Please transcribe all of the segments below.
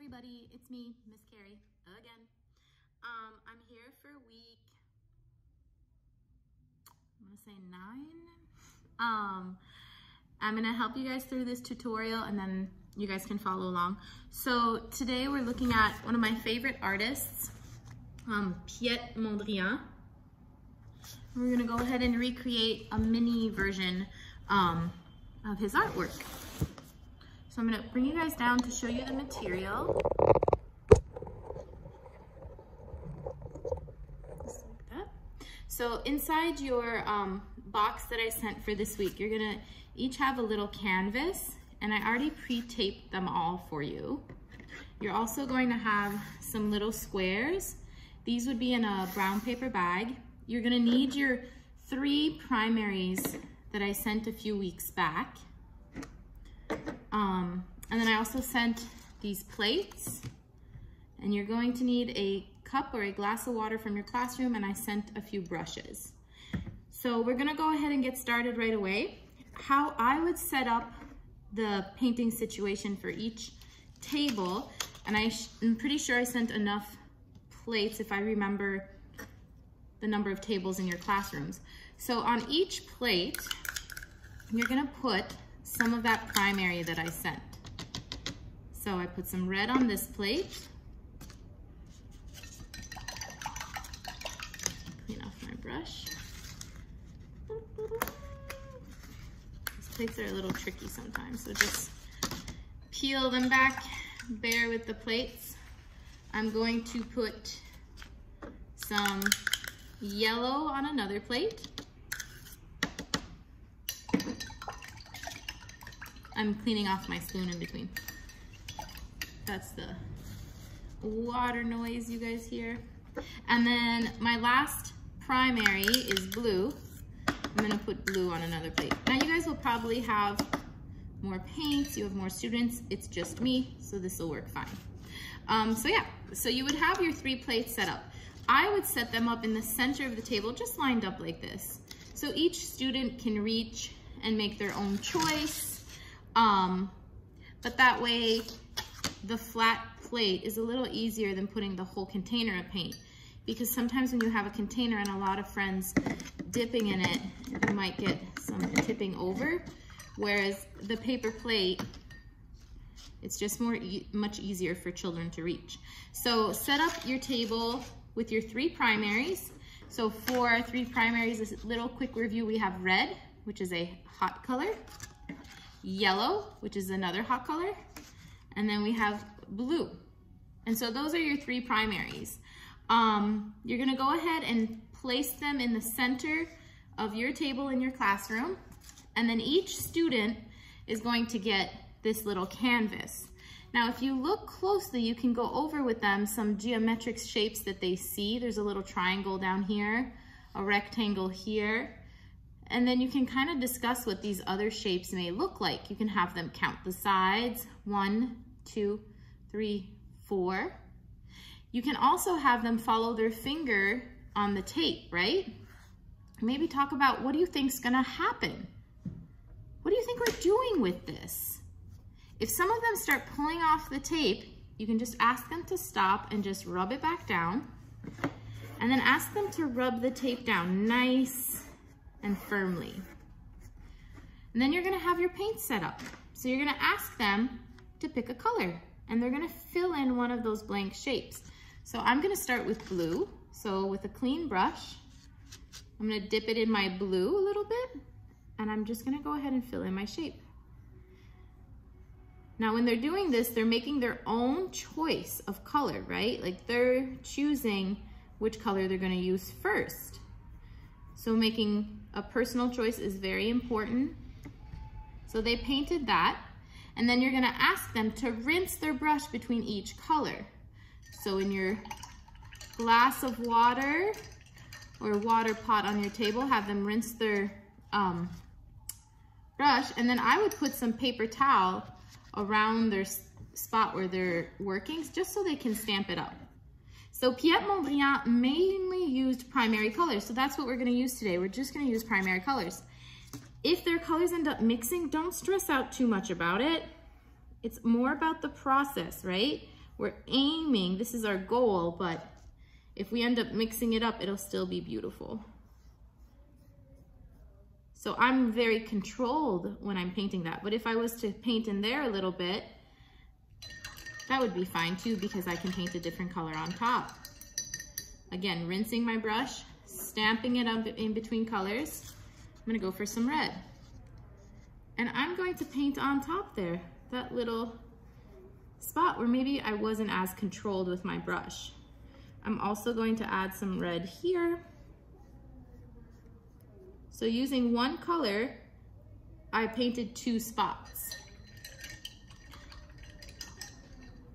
everybody, it's me, Miss Carrie, again. I'm here for week, I'm gonna say 9. I'm gonna help you guys through this tutorial and then you guys can follow along. So today we're looking at one of my favorite artists, Piet Mondrian. We're gonna go ahead and recreate a mini version of his artwork. So I'm gonna bring you guys down to show you the material. Just like that. So inside your box that I sent for this week, you're gonna each have a little canvas, and I already pre-taped them all for you. You're also going to have some little squares. These would be in a brown paper bag. You're gonna need your 3 primaries that I sent a few weeks back. And then I also sent these plates, and you're going to need a cup or a glass of water from your classroom, and I sent a few brushes. So we're gonna go ahead and get started right away. How I would set up the painting situation for each table, and I'm pretty sure I sent enough plates if I remember the number of tables in your classrooms. So on each plate, you're gonna put some of that primary that I sent. So I put some red on this plate. Clean off my brush. These plates are a little tricky sometimes, so just peel them back, bear with the plates. I'm going to put some yellow on another plate. I'm cleaning off my spoon in between. That's the water noise you guys hear. And then my last primary is blue. I'm gonna put blue on another plate. Now you guys will probably have more paints, you have more students, it's just me, so this will work fine. So you would have your 3 plates set up. I would set them up in the center of the table, just lined up like this. So each student can reach and make their own choice. But that way the flat plate is a little easier than putting the whole container of paint, because sometimes when you have a container and a lot of friends dipping in it, you might get some tipping over, whereas the paper plate, it's just much easier for children to reach. So set up your table with your 3 primaries. So for our 3 primaries, this little quick review, we have red, which is a hot color, yellow, which is another hot color, and then we have blue. And so those are your 3 primaries. You're gonna go ahead and place them in the center of your table in your classroom, and then each student is going to get this little canvas. Now, if you look closely, you can go over with them some geometric shapes that they see. There's a little triangle down here, a rectangle here, and then you can kind of discuss what these other shapes may look like. You can have them count the sides, 1, 2, 3, 4. You can also have them follow their finger on the tape, right? Maybe talk about, what do you think's gonna happen? What do you think we're doing with this? If some of them start pulling off the tape, you can just ask them to stop and just rub it back down. And then ask them to rub the tape down nice and firmly. And then you're gonna have your paint set up. So you're gonna ask them to pick a color, and they're gonna fill in one of those blank shapes. So I'm gonna start with blue. So with a clean brush, I'm gonna dip it in my blue a little bit, and I'm just gonna go ahead and fill in my shape. Now when they're doing this, they're making their own choice of color, right? Like they're choosing which color they're gonna use first. So making a personal choice is very important. So they painted that, and then you're gonna ask them to rinse their brush between each color. So in your glass of water or water pot on your table, have them rinse their brush, and then I would put some paper towel around their spot where they're working, just so they can stamp it up. So Piet Mondrian mainly used primary colors, so that's what we're gonna use today. We're just gonna use primary colors. If their colors end up mixing, don't stress out too much about it. It's more about the process, right? we're aiming, this is our goal, but if we end up mixing it up, it'll still be beautiful. So I'm very controlled when I'm painting that. But if I was to paint in there a little bit, that would be fine too, because I can paint a different color on top. Again, rinsing my brush, stamping it up in between colors. I'm gonna go for some red. And I'm going to paint on top there, that little spot where maybe I wasn't as controlled with my brush. I'm also going to add some red here. So using one color, I painted 2 spots.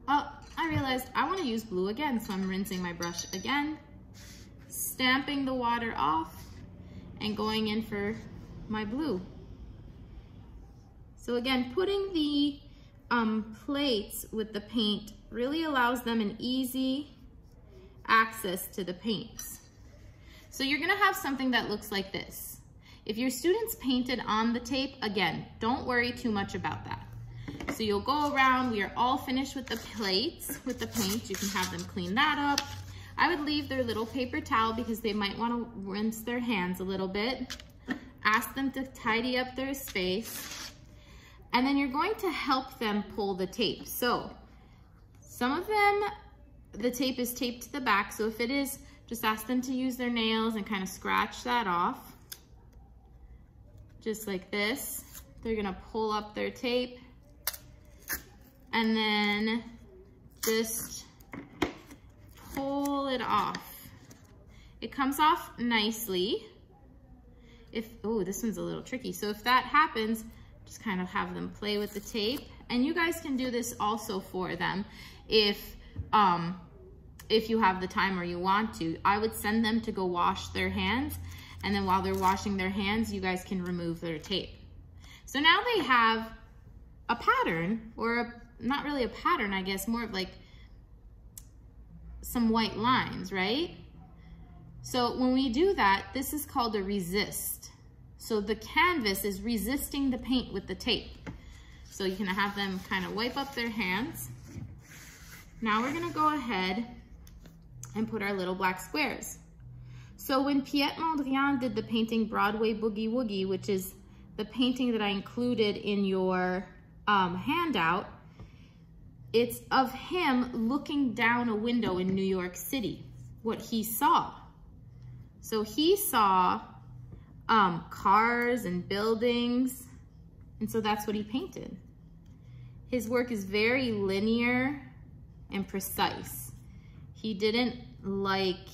Oh, I realized I want to use blue again, so I'm rinsing my brush again, stamping the water off, and going in for my blue. So again, putting the plates with the paint really allows them an easy access to the paints. So you're gonna have something that looks like this. If your students painted on the tape, again, don't worry too much about that. So you'll go around, we are all finished with the plates, with the paint. You can have them clean that up. I would leave their little paper towel because they might want to rinse their hands a little bit. Ask them to tidy up their space. And then you're going to help them pull the tape. So some of them, the tape is taped to the back. So if it is, just ask them to use their nails and kind of scratch that off. Just like this. They're gonna pull up their tape and then just pull it off. It comes off nicely. Oh, this one's a little tricky. So if that happens, just kind of have them play with the tape. And you guys can do this also for them if you have the time or you want to. I would send them to go wash their hands, and then while they're washing their hands, you guys can remove their tape. So now they have a pattern, or not really a pattern, I guess, more of like some white lines, right? So when we do that, this is called a resist. So the canvas is resisting the paint with the tape. So you can have them kind of wipe up their hands. Now we're gonna go ahead and put our little black squares. So when Piet Mondrian did the painting Broadway Boogie Woogie, which is the painting that I included in your handout, it's of him looking down a window in New York City, what he saw. So he saw cars and buildings, and so that's what he painted. His work is very linear and precise. He didn't like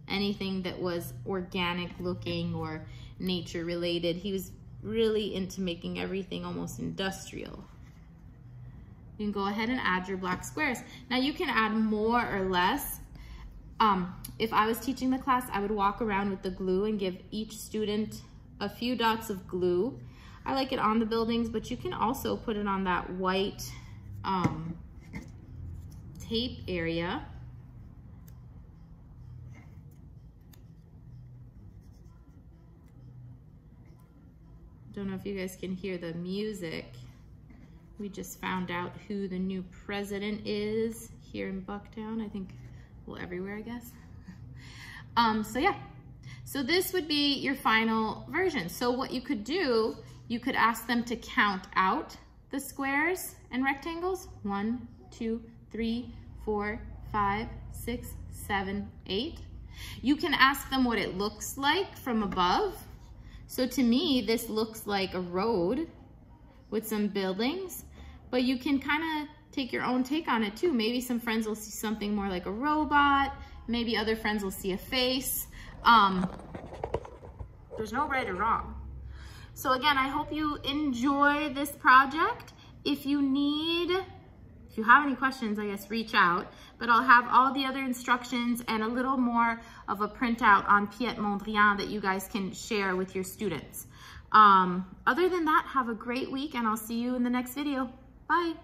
anything that was organic looking or nature related. He was really into making everything almost industrial. You can go ahead and add your black squares. Now you can add more or less. If I was teaching the class, I would walk around with the glue and give each student a few dots of glue. I like it on the buildings, but you can also put it on that white tape area. Don't know if you guys can hear the music. We just found out who the new president is here in Bucktown. I think, well, everywhere, I guess. So yeah, so this would be your final version. So what you could do, you could ask them to count out the squares and rectangles. 1, 2, 3, 4, 5, 6, 7, 8. You can ask them what it looks like from above. So to me, this looks like a road with some buildings, but you can kind of take your own take on it too. Maybe some friends will see something more like a robot. Maybe other friends will see a face. There's no right or wrong. So again, I hope you enjoy this project. If you have any questions, I guess, reach out, but I'll have all the other instructions and a little more of a printout on Piet Mondrian that you guys can share with your students. Other than that, have a great week and I'll see you in the next video. Bye.